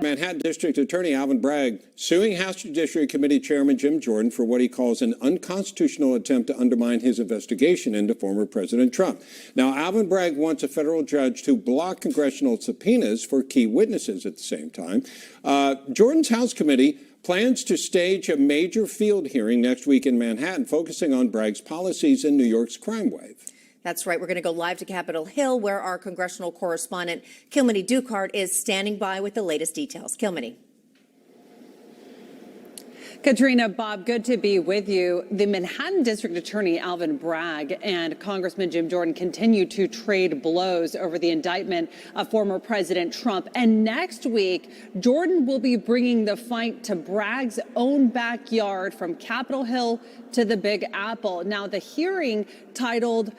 Manhattan District Attorney Alvin Bragg suing House Judiciary Committee Chairman Jim Jordan for what he calls an unconstitutional attempt to undermine his investigation into former President Trump. Now, Alvin Bragg wants a federal judge to block congressional subpoenas for key witnesses at the same time. Jordan's House Committee plans to stage a major field hearing next week in Manhattan, focusing on Bragg's policies in New York's crime wave. That's right. We're going to go live to Capitol Hill, where our congressional correspondent, Kilmeny Ducart, is standing by with the latest details. Kilmeny. Katrina, Bob, good to be with you. The Manhattan District Attorney Alvin Bragg and Congressman Jim Jordan continue to trade blows over the indictment of former President Trump. And next week, Jordan will be bringing the fight to Bragg's own backyard from Capitol Hill to the Big Apple. Now, the hearing, titled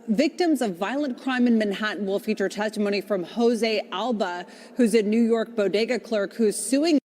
Victims of Violent Crime in Manhattan, will feature testimony from Jose Alba, who's a New York bodega clerk who's suing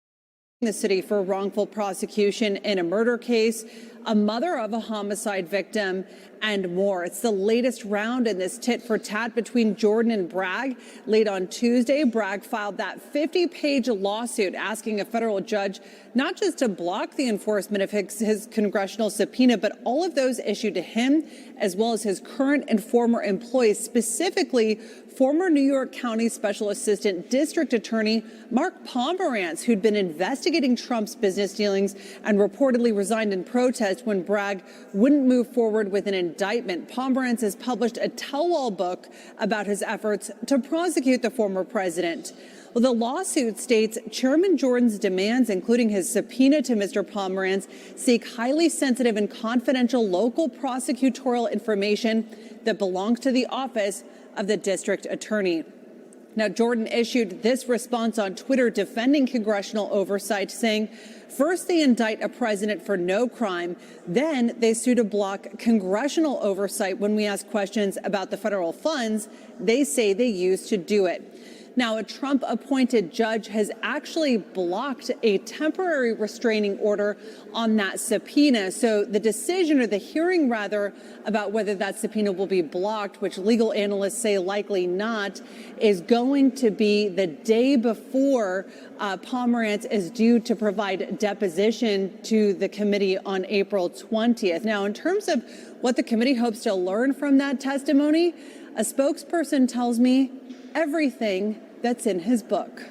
the city for wrongful prosecution in a murder case, a mother of a homicide victim, and more. It's the latest round in this tit-for-tat between Jordan and Bragg. Late on Tuesday, Bragg filed that 50-page lawsuit asking a federal judge not just to block the enforcement of his congressional subpoena, but all of those issued to him, as well as his current and former employees, specifically former New York County Special Assistant District Attorney Mark Pomerantz, who'd been investigating Trump's business dealings and reportedly resigned in protest when Bragg wouldn't move forward with an indictment. Pomerantz has published a tell-all book about his efforts to prosecute the former president. Well, the lawsuit states Chairman Jordan's demands, including his subpoena to Mr. Pomerantz, seek highly sensitive and confidential local prosecutorial information that belongs to the office of the district attorney. Now, Jordan issued this response on Twitter defending congressional oversight, saying, first they indict a president for no crime, then they sue to block congressional oversight when we ask questions about the federal funds they say they used to do it. Now, a Trump-appointed judge has actually blocked a temporary restraining order on that subpoena. So the decision, or the hearing rather, about whether that subpoena will be blocked, which legal analysts say likely not, is going to be the day before Pomerantz is due to provide deposition to the committee on April 20th. Now, in terms of what the committee hopes to learn from that testimony, a spokesperson tells me everything that's in his book.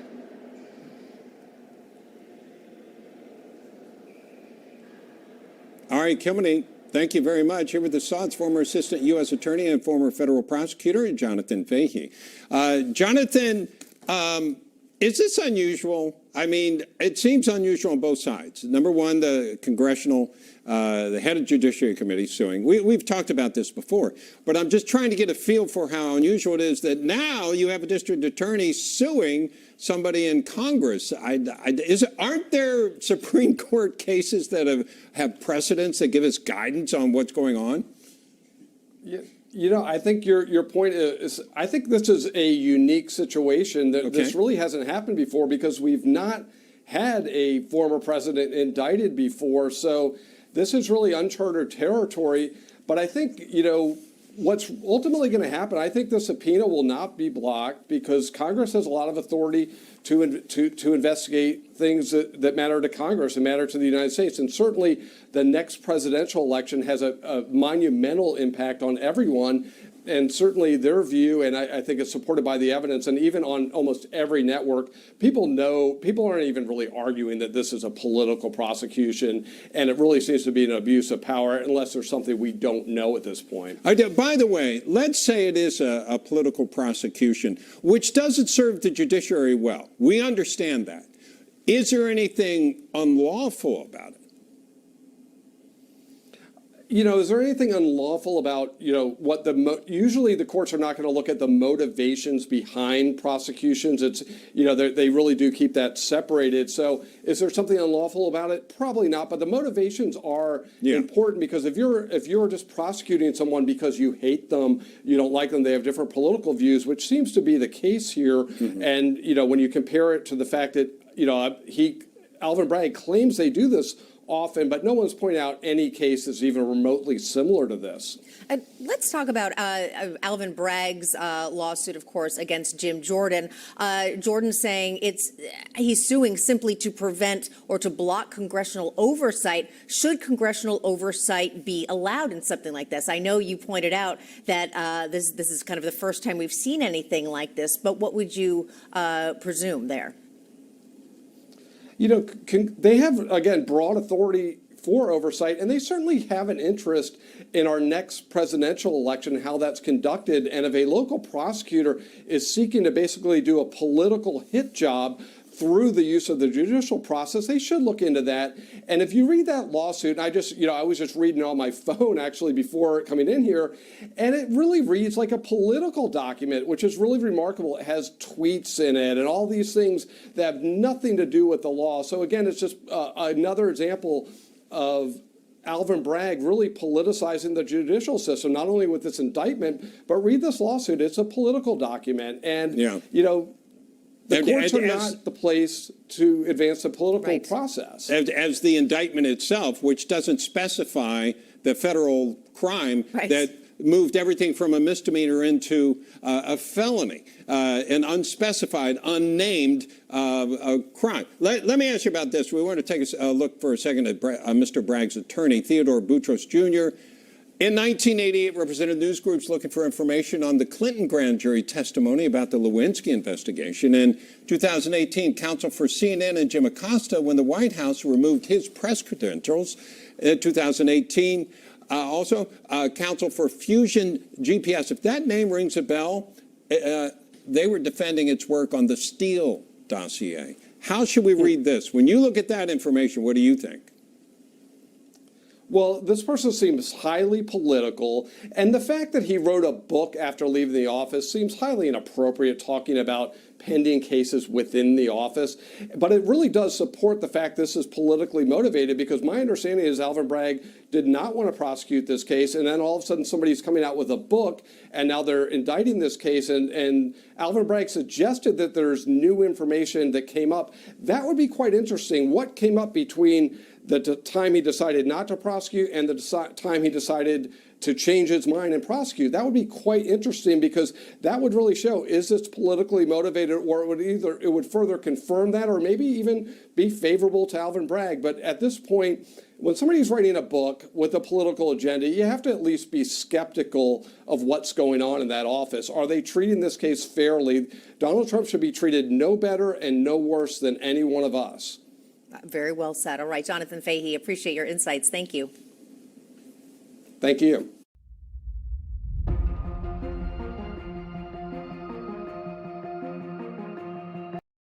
All right, Kilmeny, thank you very much. Here with the Sods, former Assistant U.S. Attorney and former federal prosecutor, Jonathan Fahey. Jonathan, is this unusual? I mean, it seems unusual on both sides. Number one, the congressional, the head of Judiciary Committee suing. We've talked about this before, but I'm just trying to get a feel for how unusual it is that now you have a district attorney suing somebody in Congress. Aren't there Supreme Court cases that have precedents that give us guidance on what's going on? Yeah. You know, I think your point is, I think this is a unique situation that this really hasn't happened before, because we've not had a former president indicted before. So this is really uncharted territory. But I think, you know, what's ultimately going to happen, I think the subpoena will not be blocked, because Congress has a lot of authority to investigate things that matter to Congress and matter to the United States. And certainly the next presidential election has a monumental impact on everyone. And certainly their view, and I think it's supported by the evidence, and even on almost every network, people aren't even really arguing that this is a political prosecution, and it really seems to be an abuse of power, unless there's something we don't know at this point. By the way, let's say it is a political prosecution, which doesn't serve the judiciary well. We understand that. Is there anything unlawful about it? You know, is there anything unlawful about, you know, what usually the courts are not going to look at the motivations behind prosecutions. It's, you know, they really do keep that separated. So is there something unlawful about it? Probably not. But the motivations are important, because if you're just prosecuting someone because you hate them, you don't like them, they have different political views, which seems to be the case here. And, you know, when you compare it to the fact that, you know, Alvin Bragg claims they do this often, but no one's pointed out any cases even remotely similar to this. Let's talk about Alvin Bragg's lawsuit, of course, against Jim Jordan. Jordan saying he's suing simply to prevent or to block congressional oversight. Should congressional oversight be allowed in something like this? I know you pointed out that this is kind of the first time we've seen anything like this, but what would you presume there? You know, they have, again, broad authority for oversight, and they certainly have an interest in our next presidential election, how that's conducted. And if a local prosecutor is seeking to basically do a political hit job through the use of the judicial process, they should look into that. And if you read that lawsuit, and I was just reading it on my phone actually before coming in here, and it really reads like a political document, which is really remarkable. It has tweets in it and all these things that have nothing to do with the law. So again, it's just another example of Alvin Bragg really politicizing the judicial system, not only with this indictment, but read this lawsuit. It's a political document. And, you know, the courts are not the place to advance the political process. As the indictment itself, which doesn't specify the federal crime that moved everything from a misdemeanor into a felony, an unspecified, unnamed crime. Let me ask you about this. We want to take a look for a second at Mr. Bragg's attorney, Theodore Boutros Jr., in 1988, represented news groups looking for information on the Clinton grand jury testimony about the Lewinsky investigation. In 2018, counsel for CNN and Jim Acosta, when the White House removed his press credentials. In 2018, also counsel for Fusion GPS. If that name rings a bell, they were defending its work on the Steele dossier. How should we read this? When you look at that information, what do you think? Well, this person seems highly political, and the fact that he wrote a book after leaving the office seems highly inappropriate, talking about pending cases within the office. But it really does support the fact this is politically motivated, because my understanding is Alvin Bragg did not want to prosecute this case, and then all of a sudden somebody's coming out with a book, and now they're indicting this case, and Alvin Bragg suggested that there's new information that came up. That would be quite interesting. What came up between the time he decided not to prosecute and the time he decided to change his mind and prosecute? That would be quite interesting, because that would really show, is this politically motivated, or it would further confirm that, or maybe even be favorable to Alvin Bragg. But at this point, when somebody's writing a book with a political agenda, you have to at least be skeptical of what's going on in that office. Are they treating this case fairly? Donald Trump should be treated no better and no worse than any one of us. Very well said. All right, Jonathan Fahey, appreciate your insights. Thank you. Thank you.